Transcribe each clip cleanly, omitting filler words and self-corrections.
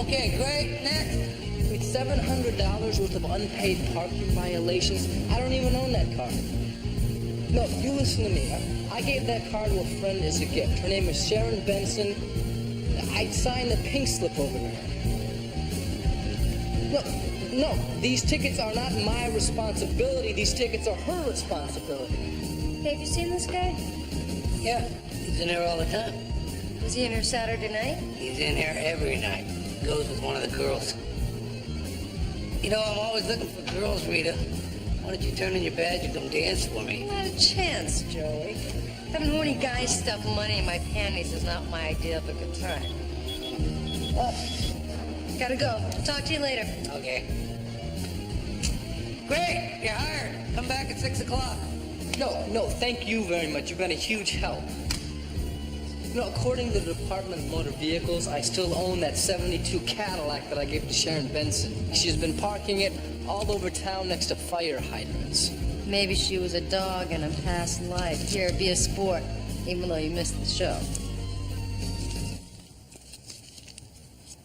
Okay, great. Next. With $700 worth of unpaid parking violations. I don't even own that car. No, you listen to me. I gave that car to a friend as a gift. Her name is Sharon Benson. I'd signed the pink slip over to her. No, these tickets are not my responsibility. These tickets are her responsibility. Hey, have you seen this guy? Yeah, he's in here all the time. Was he in here Saturday night? He's in here every night. Goes with one of the girls. You know, I'm always looking for girls, Rita. Why don't you turn in your badge and come dance for me? Not a chance, Joey. Having horny guys stuff money in my panties is not my idea of a good time. Gotta go. Talk to you later. Okay. Great, you're hired. Come back at 6 o'clock. No, thank you very much. You've been a huge help. According to the Department of Motor Vehicles, I still own that 72 Cadillac that I gave to Sharon Benson. She's been parking it all over town next to fire hydrants. Maybe she was a dog in a past life. Here, be a sport, even though you missed the show.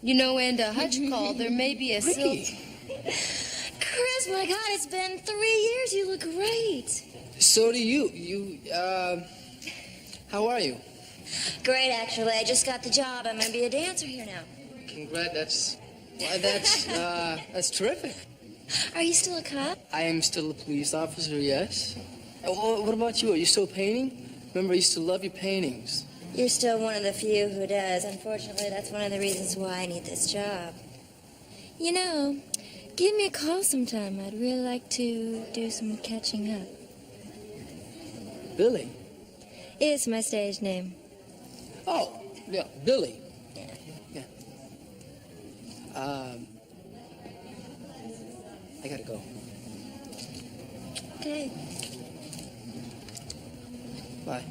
You know, and Hutch called. There may be a Ricky. Chris, my God, it's been 3 years. You look great. So do you. How are you? Great, actually. I just got the job. I'm going to be a dancer here now. Congrats. That's terrific. Are you still a cop? I am still a police officer, yes. What about you? Are you still painting? Remember, I used to love your paintings. You're still one of the few who does. Unfortunately, that's one of the reasons why I need this job. You know, give me a call sometime. I'd really like to do some catching up. Billy? It's my stage name. Oh, yeah, Billy. Yeah. I gotta go. Okay. Bye.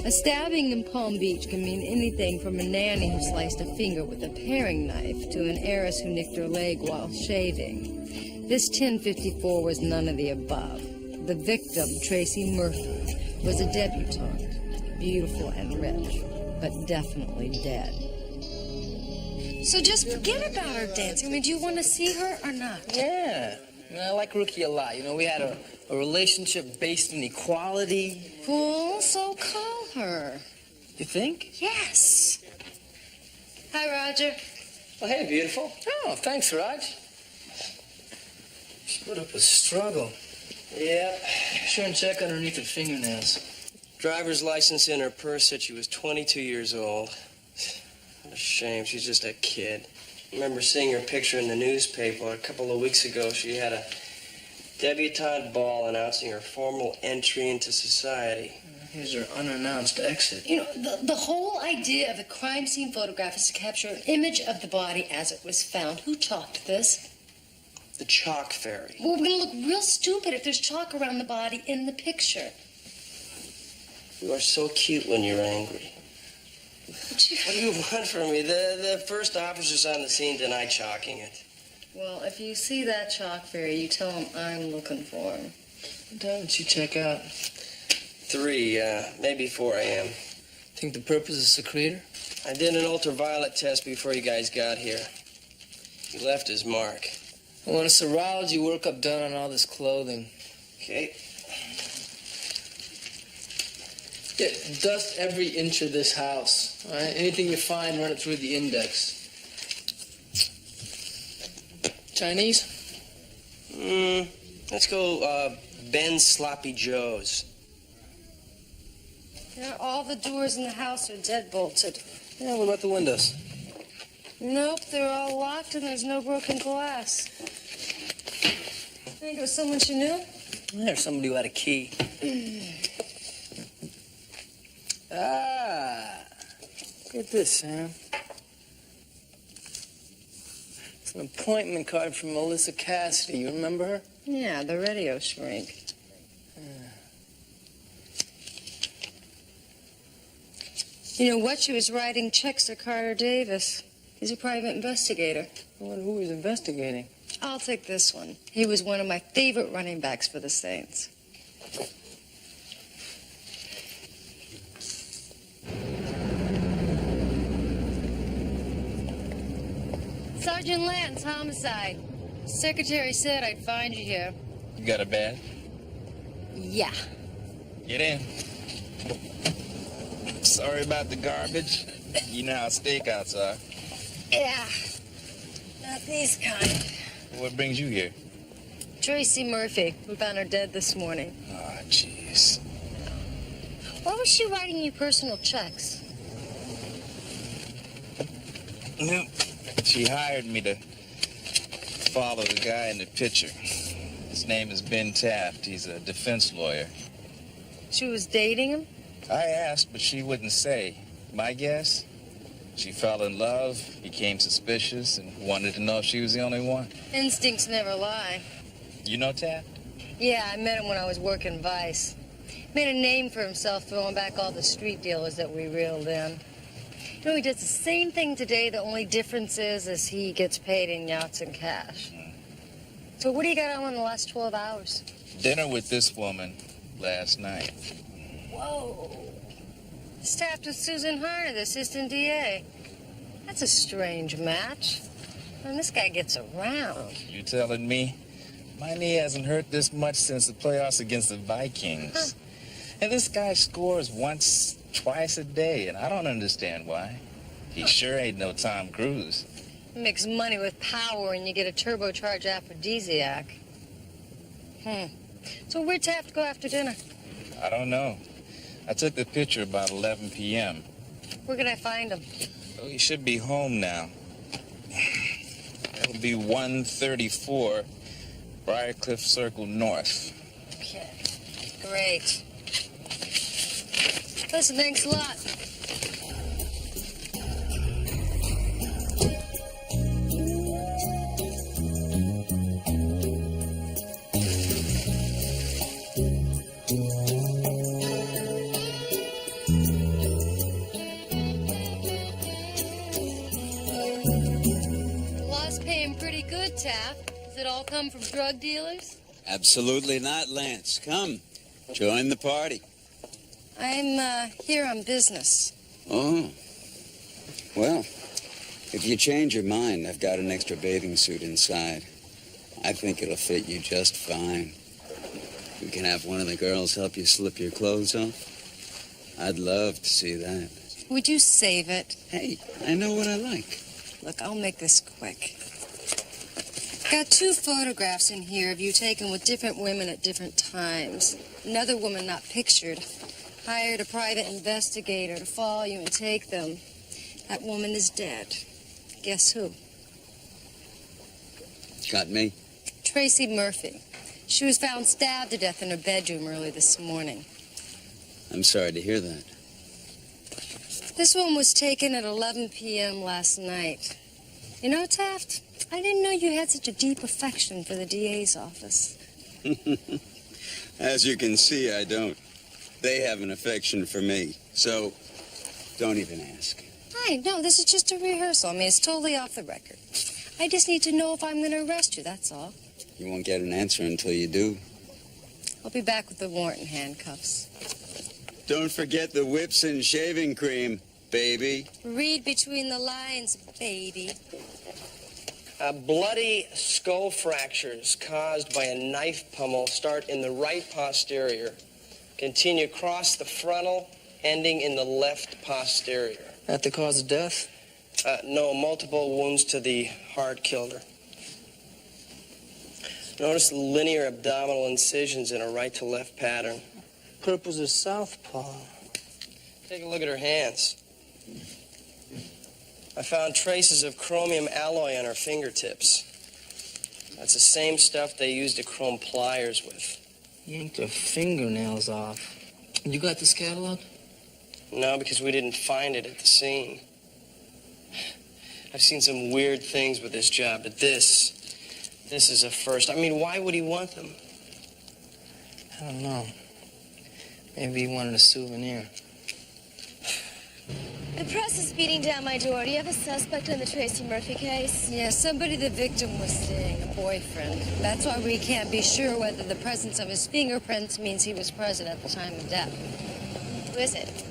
A stabbing in Palm Beach can mean anything from a nanny who sliced a finger with a paring knife to an heiress who nicked her leg while shaving. This 1054 was none of the above. The victim, Tracy Murphy, was a debutante, beautiful and rich, but definitely dead. So just forget about her dancing. I mean, do you want to see her or not? Yeah. I like Rookie a lot. We had a relationship based in equality. Fool, so call her. You think? Yes. Hi, Roger. Oh, hey, beautiful. Oh, thanks, Raj. She put up a struggle. Yeah, sure and check underneath her fingernails. Driver's license in her purse said she was 22 years old. What a shame, she's just a kid. I remember seeing her picture in the newspaper a couple of weeks ago. She had a debutante ball announcing her formal entry into society. Here's her unannounced exit. You know, the whole idea of the crime scene photograph is to capture an image of the body as it was found. Who chalked this? The chalk fairy. Well, we're going to look real stupid if there's chalk around the body in the picture. You are so cute when you're angry. What do you want from me? The first officers on the scene denied chalking it. Well, if you see that chalk fairy, you tell him I'm looking for him. What time did she check out? 3, maybe 4 a.m. Think the purpose is to secrete her? I did an ultraviolet test before you guys got here. He left his mark. I want a serology workup done on all this clothing. Okay. Yeah, dust every inch of this house. All right? Anything you find, run it through the index. Chinese? Let's go, Ben's Sloppy Joe's. Yeah, all the doors in the house are dead bolted. Yeah, what about the windows? Nope, they're all locked and there's no broken glass. Think it was someone she knew? There's somebody who had a key. Get this, Sam. It's an appointment card from Melissa Cassidy. You remember her? Yeah, the radio shrink. You know what? She was writing checks to Carter Davis. He's a private investigator. I wonder who was investigating. I'll take this one. He was one of my favorite running backs for the Saints. Sergeant Lance, homicide. Secretary said I'd find you here. You got a bed? Yeah. Get in. Sorry about the garbage. You know how stakeouts are. Yeah. Not these kind. What brings you here? Tracy Murphy. We found her dead this morning. Oh, jeez. Why was she writing you personal checks? Well, she hired me to follow the guy in the picture. His name is Ben Taft. He's a defense lawyer. She was dating him? I asked, but she wouldn't say. My guess? She fell in love, became suspicious, and wanted to know if she was the only one. Instincts never lie. You know Taft? Yeah, I met him when I was working Vice. Made a name for himself throwing back all the street dealers that we reeled in. You know, he does the same thing today. The only difference is he gets paid in yachts and cash. So what do you got on in the last 12 hours? Dinner with this woman last night. Whoa. Staffed with Susan Harner, the assistant DA. That's a strange match. And this guy gets around. You telling me? My knee hasn't hurt this much since the playoffs against the Vikings. And this guy scores once, twice a day, and I don't understand why. He sure ain't no Tom Cruise. Mix money with power and you get a turbocharged aphrodisiac. So where'd Taft go after dinner? I don't know. I took the picture about 11 p.m. Where can I find him? Oh, he should be home now. It'll be 134 Briarcliff Circle North. Okay, great. Listen, thanks a lot. The law's paying pretty good, Taft. Does it all come from drug dealers? Absolutely not, Lance. Come, join the party. I'm here on business. Oh. Well, if you change your mind, I've got an extra bathing suit inside. I think it'll fit you just fine. You can have one of the girls help you slip your clothes off. I'd love to see that. Would you save it? Hey, I know what I like. Look, I'll make this quick. Got 2 photographs in here of you taken with different women at different times. Another woman not pictured. Hired a private investigator to follow you and take them. That woman is dead. Guess who? Got me? Tracy Murphy. She was found stabbed to death in her bedroom early this morning. I'm sorry to hear that. This one was taken at 11 p.m. last night. You know, Taft, I didn't know you had such a deep affection for the DA's office. As you can see, I don't. They have an affection for me, so don't even ask. No, this is just a rehearsal. I mean, it's totally off the record. I just need to know if I'm going to arrest you, that's all. You won't get an answer until you do. I'll be back with the warrant and handcuffs. Don't forget the whips and shaving cream, baby. Read between the lines, baby. Bloody skull fractures caused by a knife pummel start in the right posterior, continue across the frontal, ending in the left posterior. That the cause of death? No, multiple wounds to the heart killed her. Notice the linear abdominal incisions in a right-to-left pattern. Purple's a southpaw. Take a look at her hands. I found traces of chromium alloy on her fingertips. That's the same stuff they used to chrome pliers with. Yanked her fingernails off. You got this catalog? No, because we didn't find it at the scene. I've seen some weird things with this job, but this is a first. I mean, why would he want them? I don't know. Maybe he wanted a souvenir. The press is beating down my door. Do you have a suspect in the Tracy Murphy case? Yeah, somebody the victim was seeing, a boyfriend. That's why we can't be sure whether the presence of his fingerprints means he was present at the time of death. Who is it?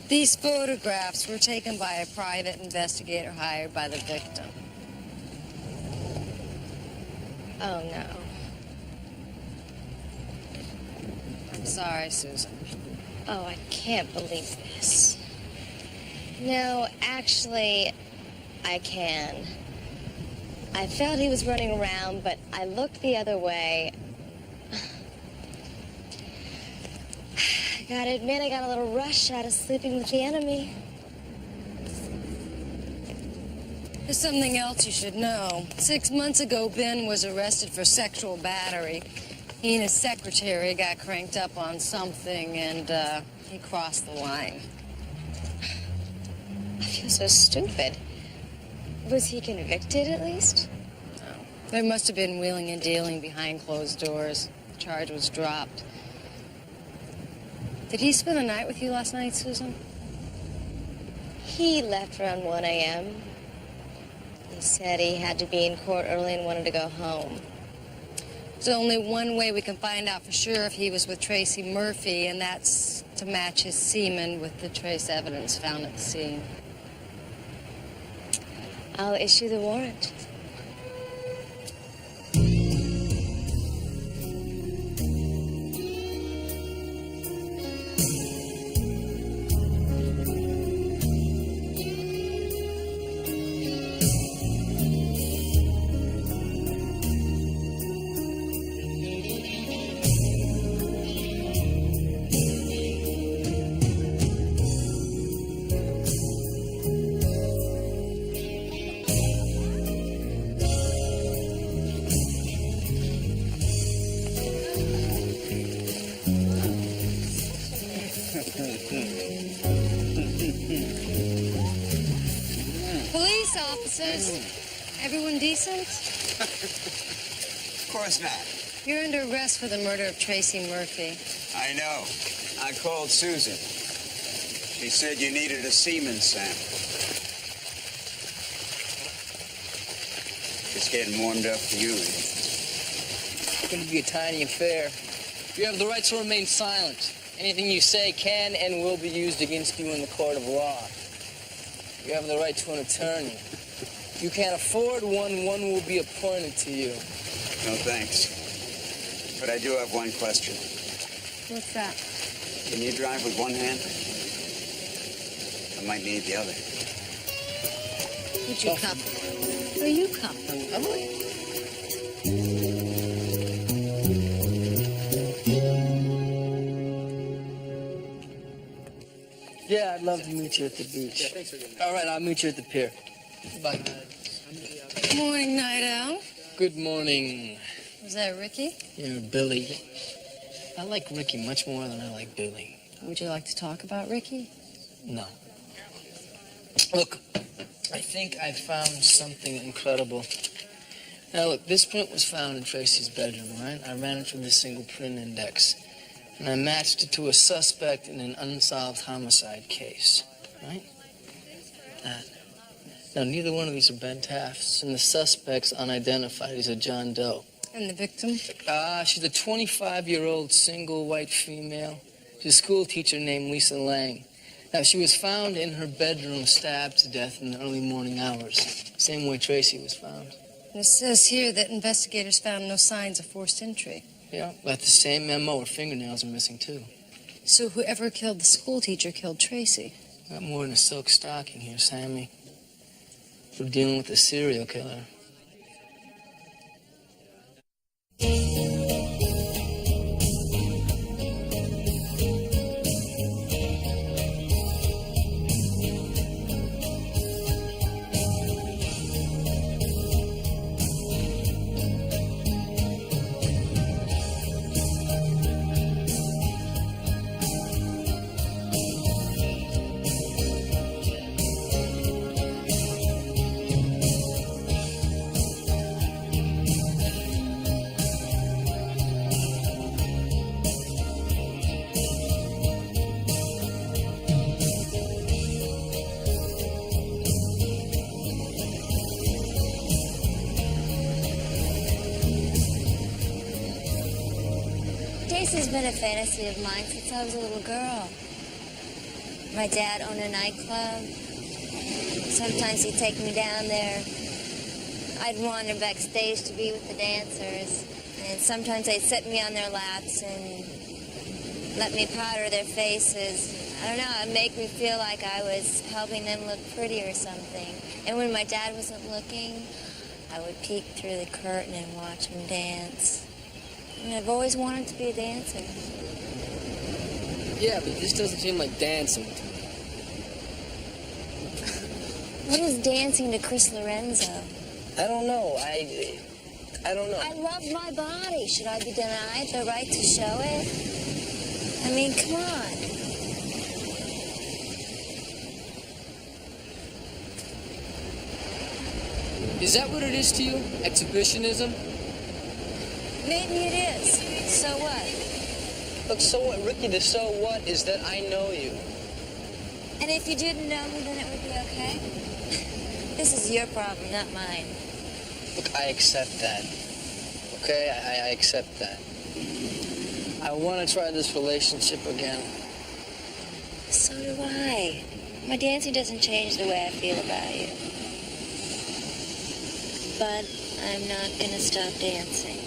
These photographs were taken by a private investigator hired by the victim. Oh, no. I'm sorry, Susan. Oh, I can't believe this. No, actually, I can. I felt he was running around, but I looked the other way. I gotta admit, I got a little rush out of sleeping with the enemy. There's something else you should know. 6 months ago, Ben was arrested for sexual battery. He and his secretary got cranked up on something, and he crossed the line. I feel so stupid. Was he convicted, at least? No. There must have been wheeling and dealing behind closed doors. The charge was dropped. Did he spend the night with you last night, Susan? He left around 1 a.m. He said he had to be in court early and wanted to go home. There's only one way we can find out for sure if he was with Tracy Murphy, and that's to match his semen with the trace evidence found at the scene. I'll issue the warrant. Police officers, everyone decent? Of course not. You're under arrest for the murder of Tracy Murphy. I know. I called Susan. She said you needed a semen sample. Just getting warmed up for you. It's going to be a tiny affair. You have the right to remain silent. Anything you say can and will be used against you in the court of law. You have the right to an attorney. If you can't afford one, one will be appointed to you. No thanks. But I do have one question. What's that? Can you drive with one hand? I might need the other. Would you come? Will you come? Emily? Yeah, I'd love to meet you at the beach. Yeah, thanks for getting All right, I'll meet you at the pier. Bye. Morning, Night Owl. Good morning. Was that Ricky? You're Billy. I like Ricky much more than I like Billy. Would you like to talk about Ricky? No. Look, I think I found something incredible. Now, look, this print was found in Tracy's bedroom, right? I ran it through the single print index, and I matched it to a suspect in an unsolved homicide case, right? That. Now, neither one of these are Ben Taft's, and the suspect's unidentified. He's a John Doe. And the victim? She's a 25-year-old single white female. She's a school teacher named Lisa Lang. Now, she was found in her bedroom, stabbed to death in the early morning hours. Same way Tracy was found. It says here that investigators found no signs of forced entry. Yeah, but the same MO, her fingernails are missing, too. So whoever killed the school teacher killed Tracy. Got more than a silk stocking here, Sammy. We're dealing with a serial killer. This has been a fantasy of mine since I was a little girl. My dad owned a nightclub. Sometimes he'd take me down there. I'd wander backstage to be with the dancers. And sometimes they'd set me on their laps and let me powder their faces. I don't know, it'd make me feel like I was helping them look pretty or something. And when my dad wasn't looking, I would peek through the curtain and watch him dance. And I've always wanted to be a dancer. Yeah, but this doesn't seem like dancing to me. What is dancing to Chris Lorenzo? I don't know. I don't know. I love my body. Should I be denied the right to show it? I mean, come on. Is that what it is to you? Exhibitionism? Maybe it is. So what? Look, so what, Ricky, the so what is that I know you. And if you didn't know me, then it would be okay? This is your problem, not mine. Look, I accept that. Okay? I accept that. I want to try this relationship again. So do I. My dancing doesn't change the way I feel about you. But I'm not going to stop dancing.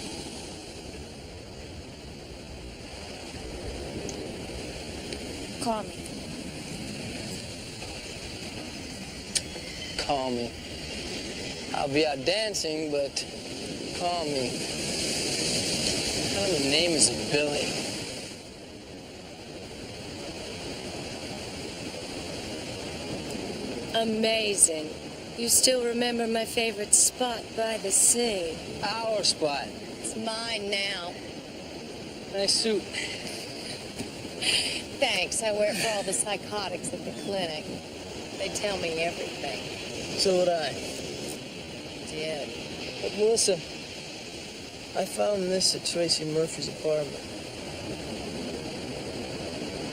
Call me. Call me. I'll be out dancing, but call me. What kind of a name is it, Billy? Amazing. You still remember my favorite spot by the sea. Our spot. It's mine now. Nice suit. Thanks. I wear it for all the psychotics at the clinic. They tell me everything. So would I. Did. But Melissa, I found this at Tracy Murphy's apartment.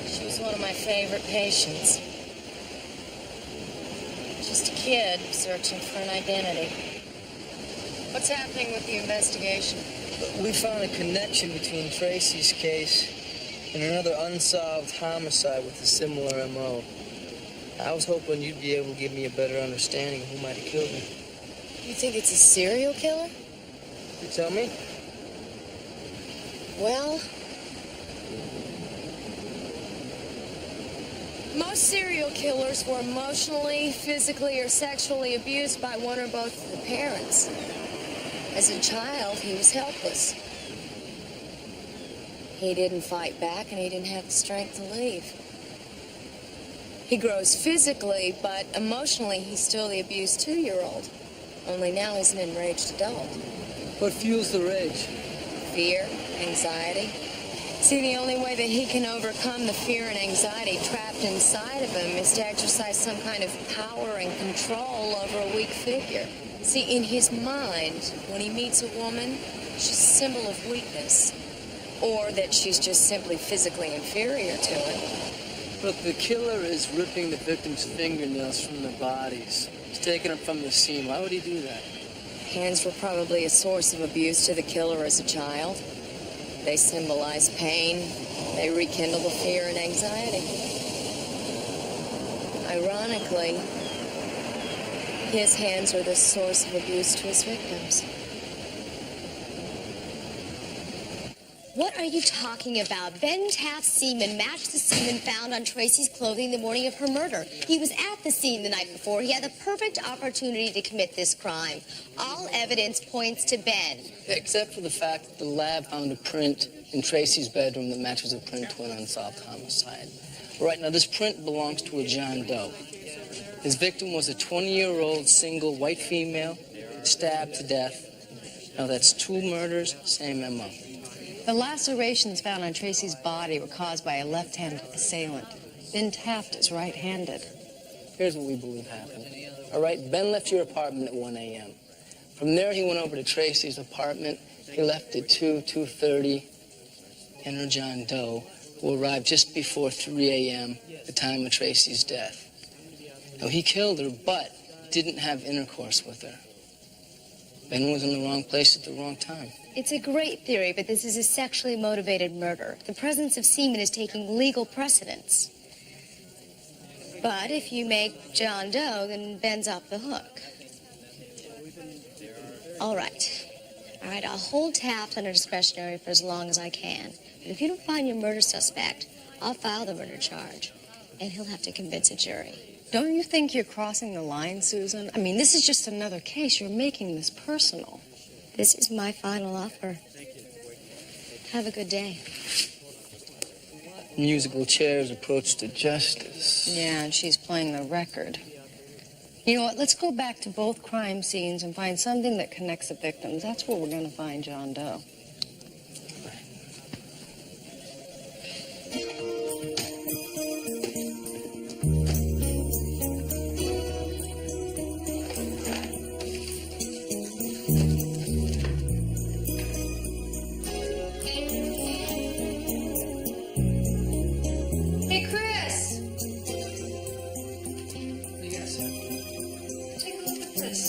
She was one of my favorite patients. Just a kid searching for an identity. What's happening with the investigation? We found a connection between Tracy's case and another unsolved homicide with a similar MO. I was hoping you'd be able to give me a better understanding of who might have killed him. You think it's a serial killer? You tell me? Well, Most serial killers were emotionally, physically, or sexually abused by one or both of the parents. As a child, he was helpless. He didn't fight back, and he didn't have the strength to leave. He grows physically, but emotionally, he's still the abused 2-year-old. Only now he's an enraged adult. What fuels the rage? Fear, anxiety. See, the only way that he can overcome the fear and anxiety trapped inside of him is to exercise some kind of power and control over a weak figure. See, in his mind, when he meets a woman, she's a symbol of weakness. Or that she's just simply physically inferior to him. Look, the killer is ripping the victim's fingernails from their bodies. He's taking them from the scene. Why would he do that? Hands were probably a source of abuse to the killer as a child. They symbolize pain. They rekindle the fear and anxiety. Ironically, his hands are the source of abuse to his victims. What are you talking about? Ben Taft's semen matched the semen found on Tracy's clothing the morning of her murder. He was at the scene the night before. He had the perfect opportunity to commit this crime. All evidence points to Ben. Except for the fact that the lab found a print in Tracy's bedroom that matches a print to an unsolved homicide. Right, now this print belongs to a John Doe. His victim was a 20-year-old single white female, stabbed to death. Now that's 2 murders, same MO. The lacerations found on Tracy's body were caused by a left-handed assailant. Ben Taft is right-handed. Here's what we believe happened. All right, Ben left your apartment at 1 a.m. From there, he went over to Tracy's apartment. He left at 2:30, entered John Doe, who arrived just before 3 a.m., the time of Tracy's death. Now, he killed her, but didn't have intercourse with her. Ben was in the wrong place at the wrong time. It's a great theory, but this is a sexually motivated murder. The presence of semen is taking legal precedence. But if you make John Doe, then Ben's off the hook. All right, I'll hold Taft under discretionary for as long as I can. But if you don't find your murder suspect, I'll file the murder charge, and he'll have to convince a jury. Don't you think you're crossing the line, Susan? I mean, this is just another case. You're making this personal. This is my final offer. Have a good day. Musical chairs approach to justice. Yeah, and she's playing the record. You know what? Let's go back to both crime scenes and find something that connects the victims. That's where we're going to find John Doe. Hey, Chris! Yes, sir. Take a look at this.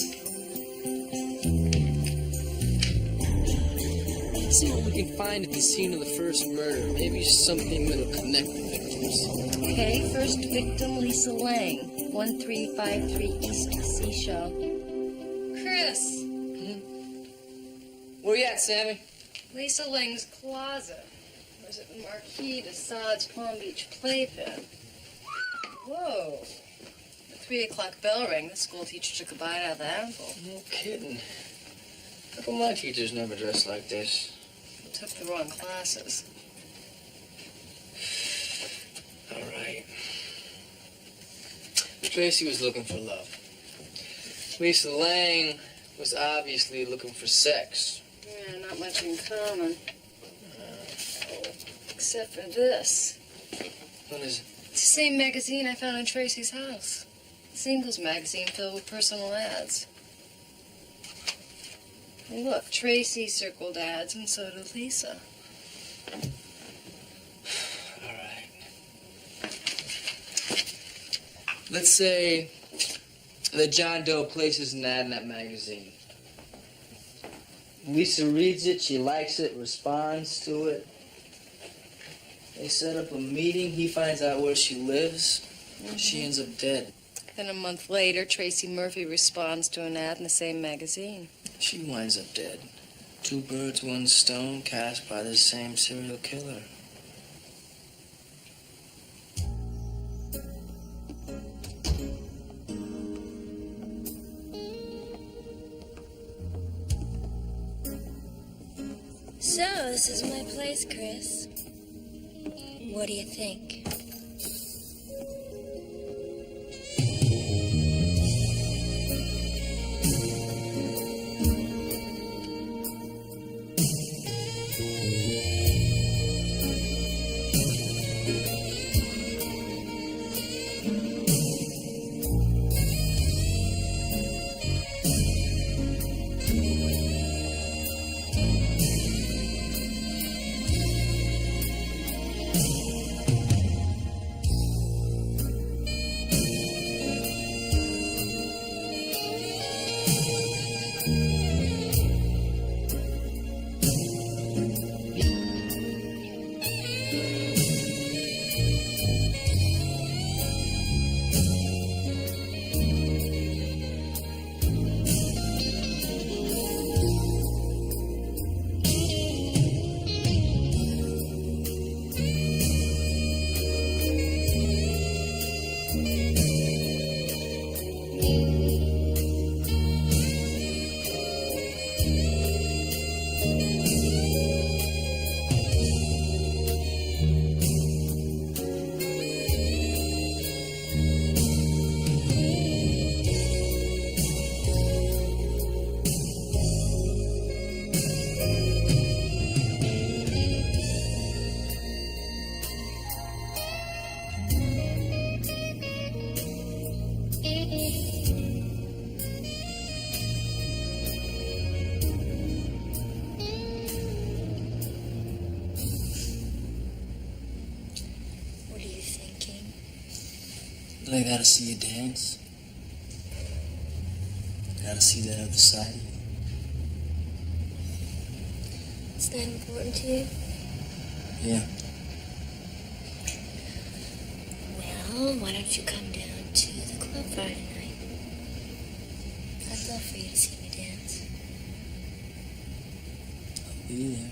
See what we can find at the scene of the first murder. Maybe something that'll connect the victims. Okay, first victim, Lisa Lang, 1353 East Seashell. Chris! Where you at, Sammy? Lisa Lang's closet. Or is it the Marquis de Sade's Palm Beach playpen? Whoa. The 3 o'clock bell rang. The school teacher took a bite out of the apple. No kidding. How come my teachers never dress like this? Took the wrong classes. All right. Tracy was looking for love. Lisa Lang was obviously looking for sex. Yeah, not much in common. Except for this. What is it? It's the same magazine I found in Tracy's house. A singles magazine filled with personal ads. And look, Tracy circled ads, and so did Lisa. All right. Let's say that John Doe places an ad in that magazine. Lisa reads it, she likes it, responds to it. They set up a meeting, he finds out where she lives. She ends up dead. Then a month later, Tracy Murphy responds to an ad in the same magazine. She winds up dead. 2 birds, 1 stone, cast by the same serial killer. So, this is my place, Chris. What do you think? I gotta see you dance. Gotta see that other side of you. Is that important to you? Yeah. Well, why don't you come down to the club Friday night? I'd love for you to see me dance. I'll be there.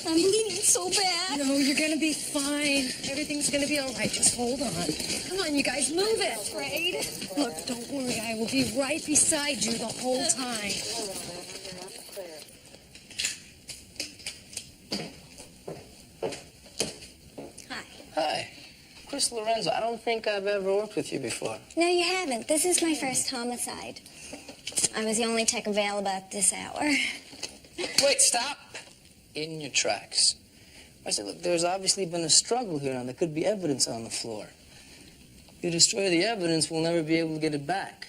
I'm bleeding so bad. No, you're gonna be fine. Everything's gonna be all right. Just hold on. Come on, you guys, move it. I'm afraid. Look, don't worry. I will be right beside you the whole time. Hi. Hi. Chris Lorenzo. I don't think I've ever worked with you before. No, you haven't. This is my first homicide. I was the only tech available at this hour. Wait, stop! In your tracks. I said, look, there's obviously been a struggle here. Now, there could be evidence on the floor. If you destroy the evidence, we'll never be able to get it back.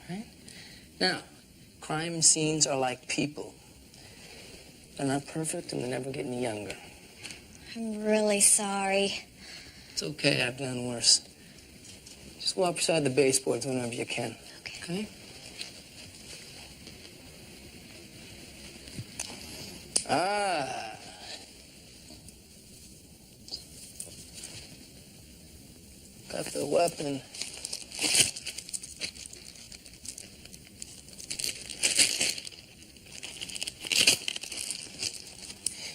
Right? Now, crime scenes are like people. They're not perfect, and they never get any younger. I'm really sorry. It's okay, I've done worse. Just walk beside the baseboards whenever you can. Okay? Ah. Got the weapon.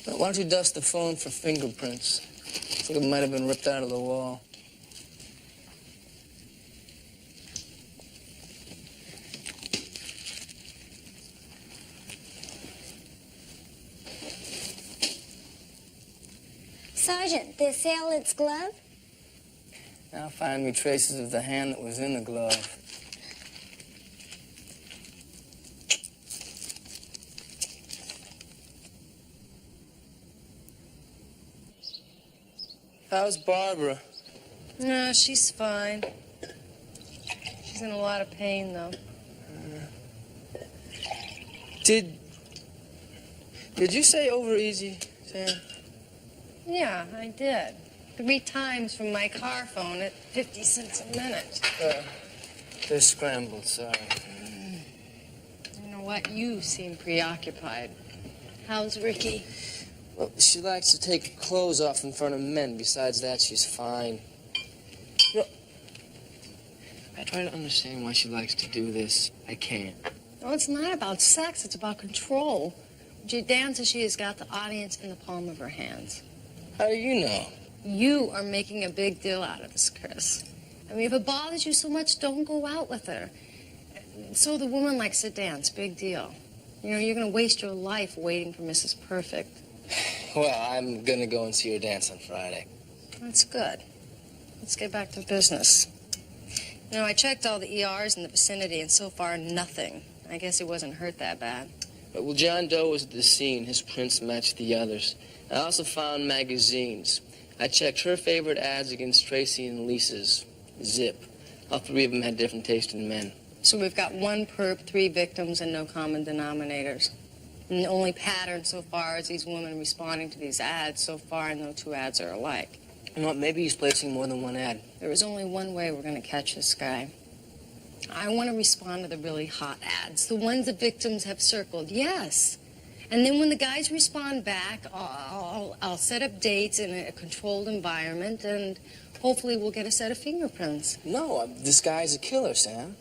Now, why don't you dust the phone for fingerprints? I think it might have been ripped out of the wall. Sergeant, the assailant's glove? Now find me traces of the hand that was in the glove. How's Barbara? No, she's fine. She's in a lot of pain, though. Did you say over easy, Sam? Yeah, I did. 3 times from my car phone at 50 cents a minute. They're scrambled, sorry. You know what? You seem preoccupied. How's Ricky? Well, she likes to take her clothes off in front of men. Besides that, she's fine. You know, I try to understand why she likes to do this. I can't. No, it's not about sex. It's about control. When she dances, she has got the audience in the palm of her hands. How do you know? You are making a big deal out of this, Chris. I mean, if it bothers you so much, don't go out with her. So the woman likes to dance. Big deal. You know, you're going to waste your life waiting for Mrs. Perfect. Well, I'm going to go and see her dance on Friday. That's good. Let's get back to business. You know, I checked all the ERs in the vicinity, and so far, nothing. I guess he wasn't hurt that bad. Well, John Doe was at the scene. His prints matched the others. I also found magazines. I checked her favorite ads against Tracy and Lisa's. Zip. All 3 of them had different taste in men. So we've got 1 perp, 3 victims, and no common denominators. And the only pattern so far is these women responding to these ads. So far, no 2 ads are alike. You know what? Maybe he's placing more than 1 ad. There is only one way we're going to catch this guy. I want to respond to the really hot ads, the ones the victims have circled, yes. And then when the guys respond back, I'll set up dates in a controlled environment, and hopefully we'll get a set of fingerprints. No, this guy's a killer, Sam.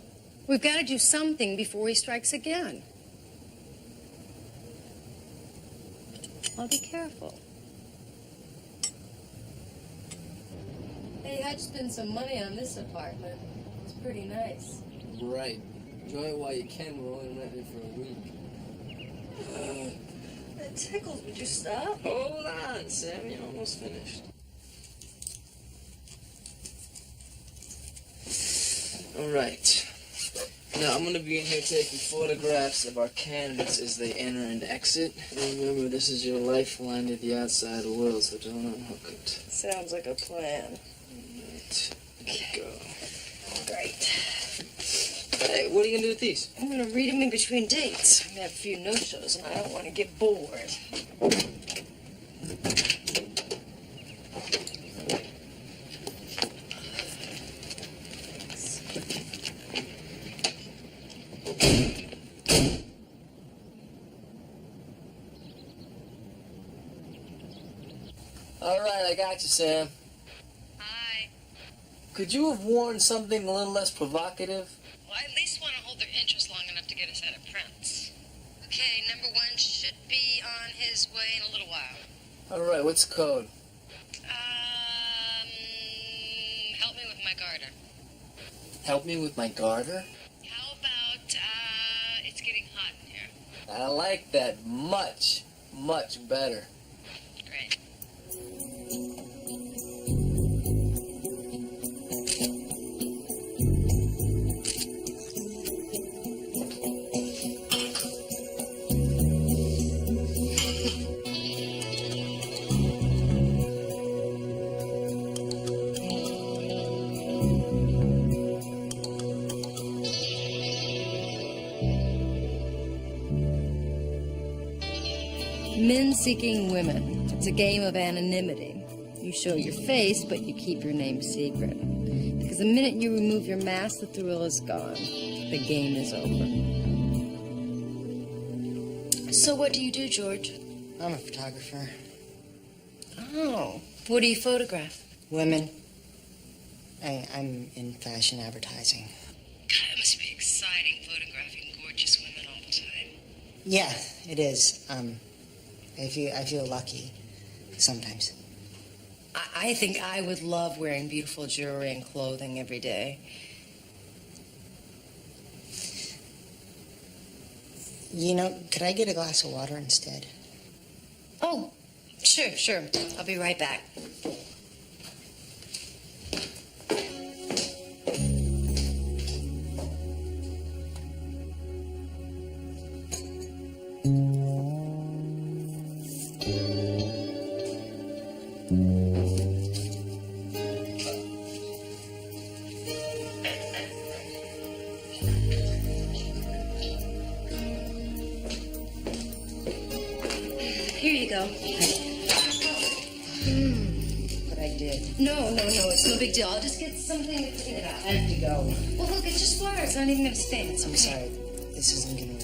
We've got to do something before he strikes again. I'll be careful. Hey, I'd spend some money on this apartment. It's pretty nice. Right. Enjoy it while you can. We're only renting for a week. That tickles. Would you stop? Hold on, Sam. You're almost finished. All right. Now, I'm going to be in here taking photographs of our candidates as they enter and exit. Remember, this is your lifeline to the outside world, so don't unhook it. Sounds like a plan. All right. There you go. Great. Hey, what are you going to do with these? I'm going to read them in between dates. I have a few no-shows, and I don't want to get bored. All right, I got you, Sam. Hi. Could you have worn something a little less provocative? Well, I at least want to hold their interest long enough to get a set of prints. Okay, number 1 should be on his way in a little while. All right, what's the code? Help me with my garter. Help me with my garter? How about, it's getting hot in here. I like that much, much better. Great. Seeking women. It's a game of anonymity. You show your face, but you keep your name secret. Because the minute you remove your mask, the thrill is gone. The game is over. So what do you do, George? I'm a photographer. Oh, what do you photograph? Women. I'm in fashion advertising. God, it must be exciting photographing gorgeous women all the time. Yeah, it is. I feel lucky sometimes. I think I would love wearing beautiful jewelry and clothing every day. You know, could I get a glass of water instead? Oh, sure. I'll be right back. Here you go. But I did. No, it's no big deal. I'll just get something to clean it up. I have to go. Well, look, it's just water. It's not even gonna stain. It's I'm okay. sorry. This isn't gonna work.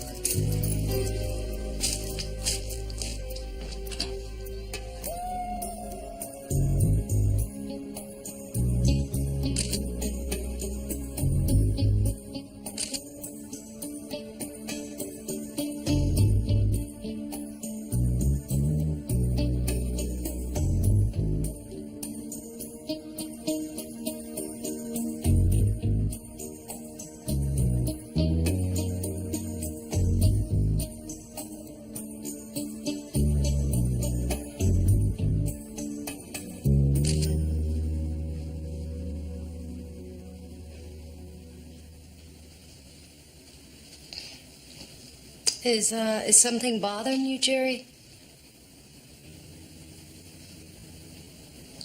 Is something bothering you, Jerry?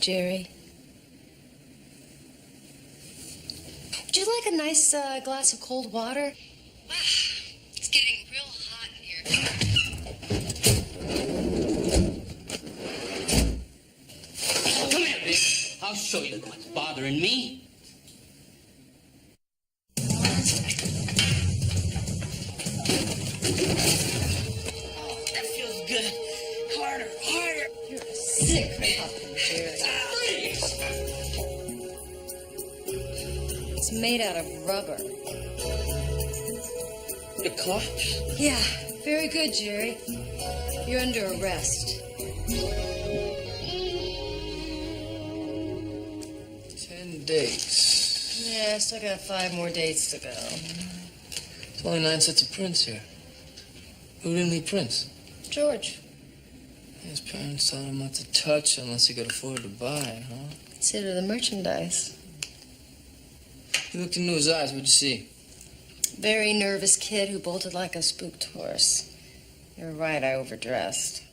Jerry? Would you like a nice glass of cold water? Wow, it's getting real hot in here. Come here, bitch. I'll show you what's bothering me. That feels good. Harder. You're a sick puppy, Jerry. It's made out of rubber. The cops? Yeah, very good, Jerry. You're under arrest. 10 dates. Yeah, I still got 5 more dates to go. There's only 9 sets of prints here. Who didn't leave prints? George, His parents told him not to touch unless he could afford to buy, huh? consider the merchandise. You looked into his eyes. What'd you see? Very nervous kid who bolted like a spooked horse. You're right, I overdressed.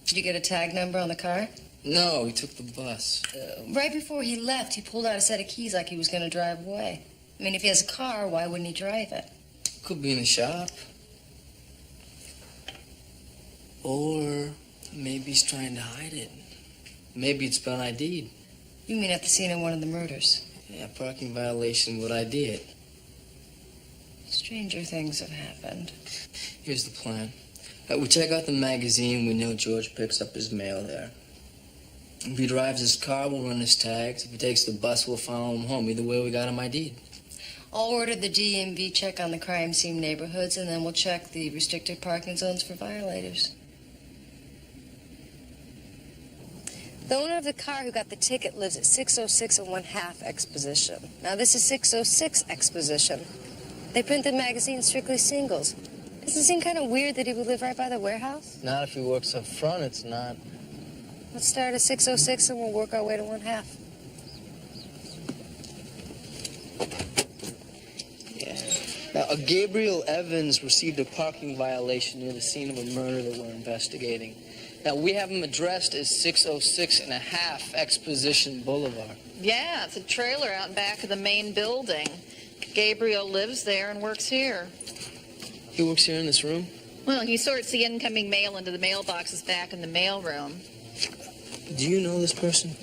Did you get a tag number on the car? No, he took the bus. Right before he left, he pulled out a set of keys like he was going to drive away. I mean, if he has a car, why wouldn't he drive it? Could be in the shop. Or maybe he's trying to hide it. Maybe it's been ID'd. You mean at the scene of one of the murders? Yeah, parking violation would ID it. Stranger things have happened. Here's the plan. We check out the magazine. We know George picks up his mail there. If he drives his car, we'll run his tags. If he takes the bus, we'll follow him home. Either way, we got him ID'd. I'll order the DMV check on the crime scene neighborhoods, and then we'll check the restricted parking zones for violators. The owner of the car who got the ticket lives at 606 and 1/2 Exposition. Now, this is 606 Exposition. They print the magazine strictly singles. Doesn't it seem kind of weird that he would live right by the warehouse? Not if he works up front, it's not. Let's start at 606 and we'll work our way to 1/2. Yeah. Now, Gabriel Evans received a parking violation near the scene of a murder that we're investigating. Now, we have him addressed as 606 and 1/2 Exposition Boulevard. Yeah, it's a trailer out back of the main building. Gabriel lives there and works here. He works here in this room? Well, he sorts the incoming mail into the mailboxes back in the mailroom. Do you know this person?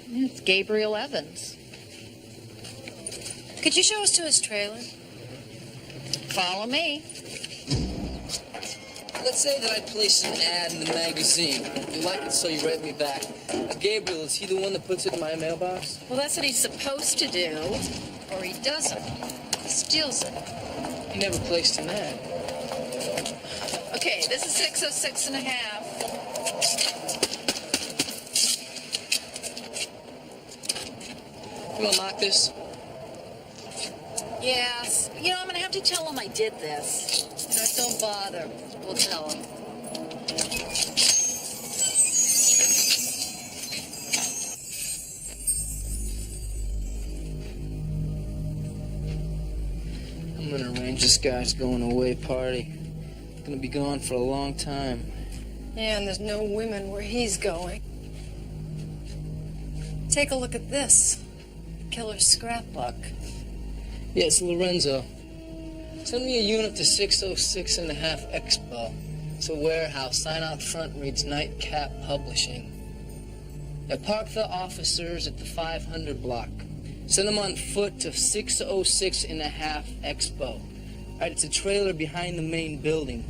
It's Gabriel Evans. Could you show us to his trailer? Follow me. Let's say that I placed an ad in the magazine. You like it, so you write me back. Gabriel, is he the one that puts it in my mailbox? Well, that's what he's supposed to do. Or he doesn't. He steals it. He never placed an ad. Okay, this is 606 and a half. You gonna lock this? Yes. You know, I'm going to have to tell him I did this. No, don't bother. We'll tell him. I'm gonna arrange this guy's going away party. Gonna be gone for a long time. Yeah, and there's no women where he's going. Take a look at this. Killer's scrapbook. Yes, Lorenzo. Send me a unit to 606 and a half Expo. It's a warehouse. Sign out front reads Nightcap Publishing. Now park the officers at the 500 block. Send them on foot to 606 and a half Expo. All right, it's a trailer behind the main building.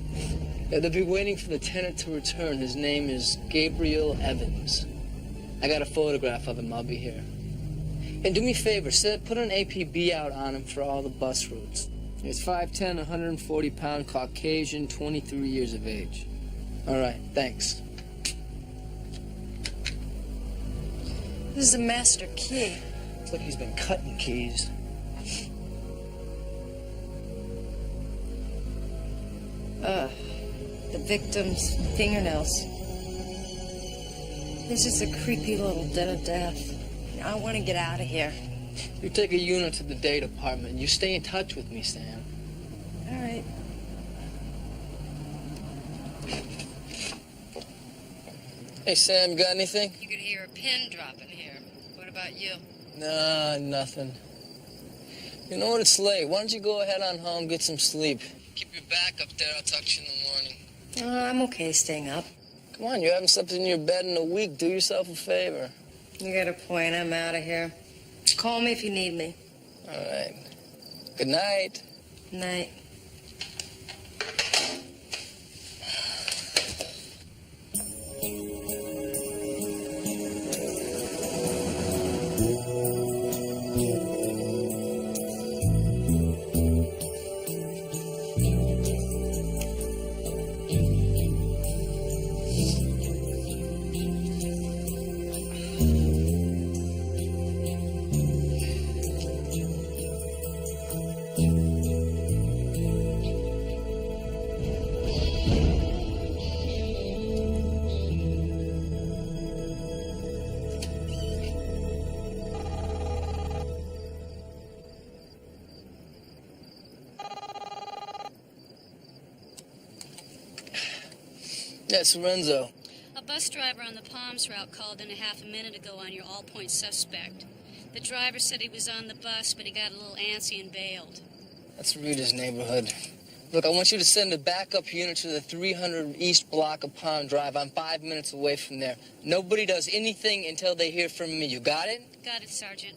Now, they'll be waiting for the tenant to return. His name is Gabriel Evans. I got a photograph of him. I'll be here. And do me a favor, put an APB out on him for all the bus routes. He's 5'10", 140-pound, Caucasian, 23 years of age. All right, thanks. This is a master key. Looks like he's been cutting keys. The victim's fingernails. This is a creepy little den of death. I want to get out of here. You take a unit to the day department. You stay in touch with me, Sam. All right. Hey, Sam, got anything? You could hear a pin dropping here. What about you? Nah, nothing. You know what? It's late. Why don't you go ahead on home, get some sleep? Keep your back up there. I'll talk to you in the morning. I'm okay staying up. Come on, you haven't slept in your bed in a week. Do yourself a favor. You got a point. I'm out of here. Call me if you need me. All right. Good night. Night. Yes, Lorenzo. A bus driver on the Palms route called in a half a minute ago on your all-point suspect. The driver said he was on the bus, but he got a little antsy and bailed. That's Rita's neighborhood. Look, I want you to send a backup unit to the 300 East block of Palm Drive. I'm 5 minutes away from there. Nobody does anything until they hear from me. You got it? Got it, Sergeant.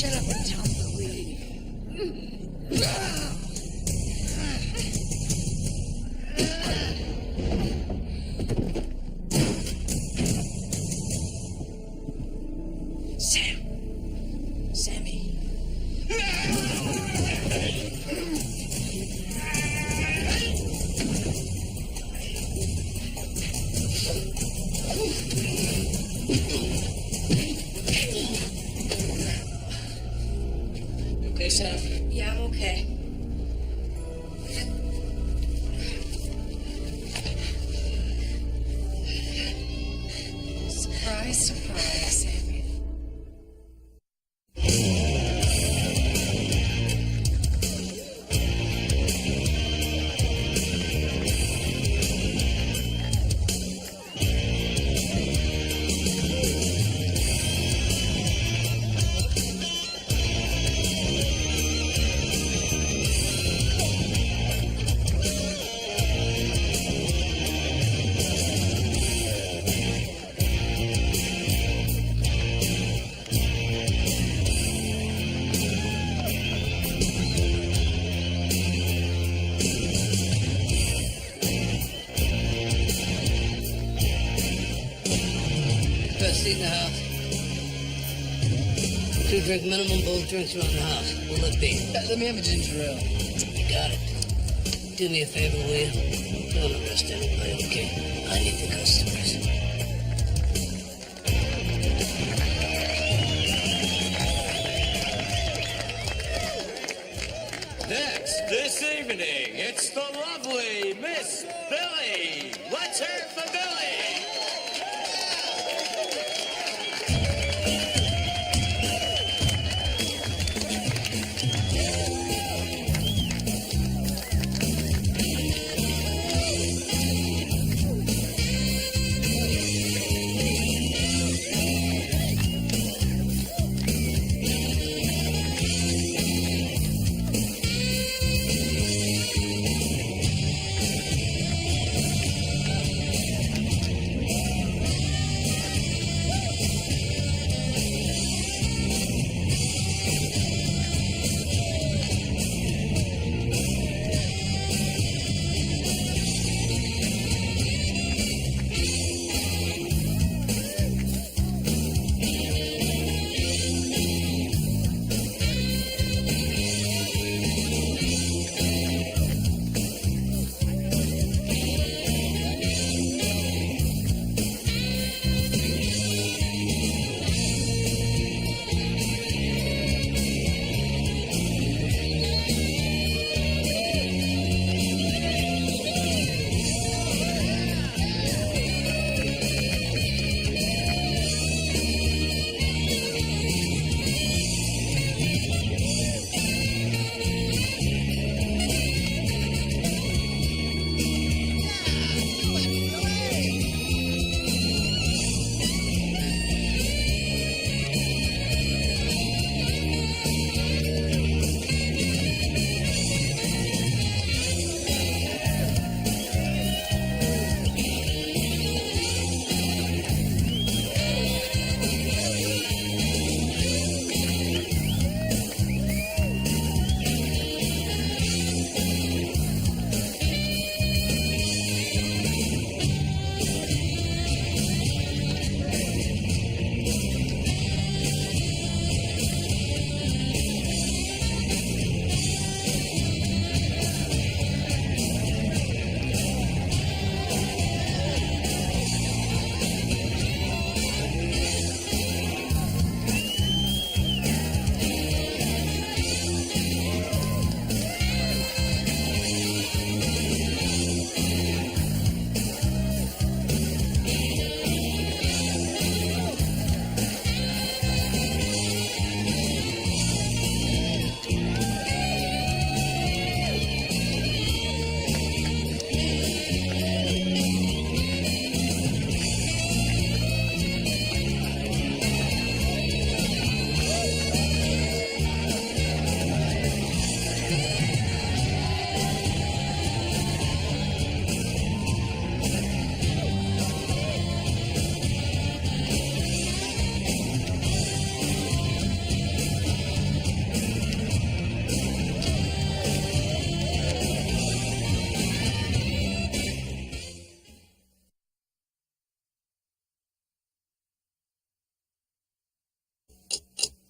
shut up and tell me to leave. Sammy. You okay, Sam? Yeah, I'm okay. Surprise, surprise, Sammy. Best seat in the house. 2-drink minimum, both drinks around the house. Will it be? Let me have a ginger ale. You got it. Do me a favor, will you? Don't arrest anybody, okay? I need the customers. Next, this evening, it's the lovely Miss Billy. Let's hear it for Billy.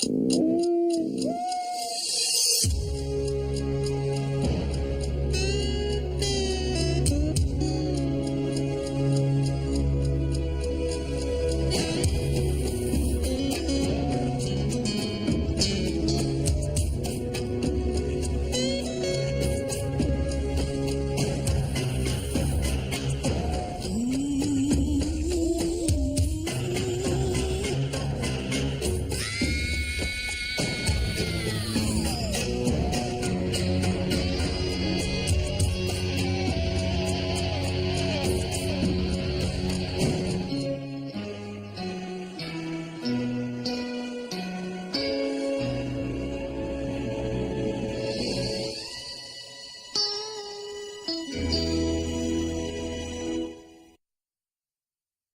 you.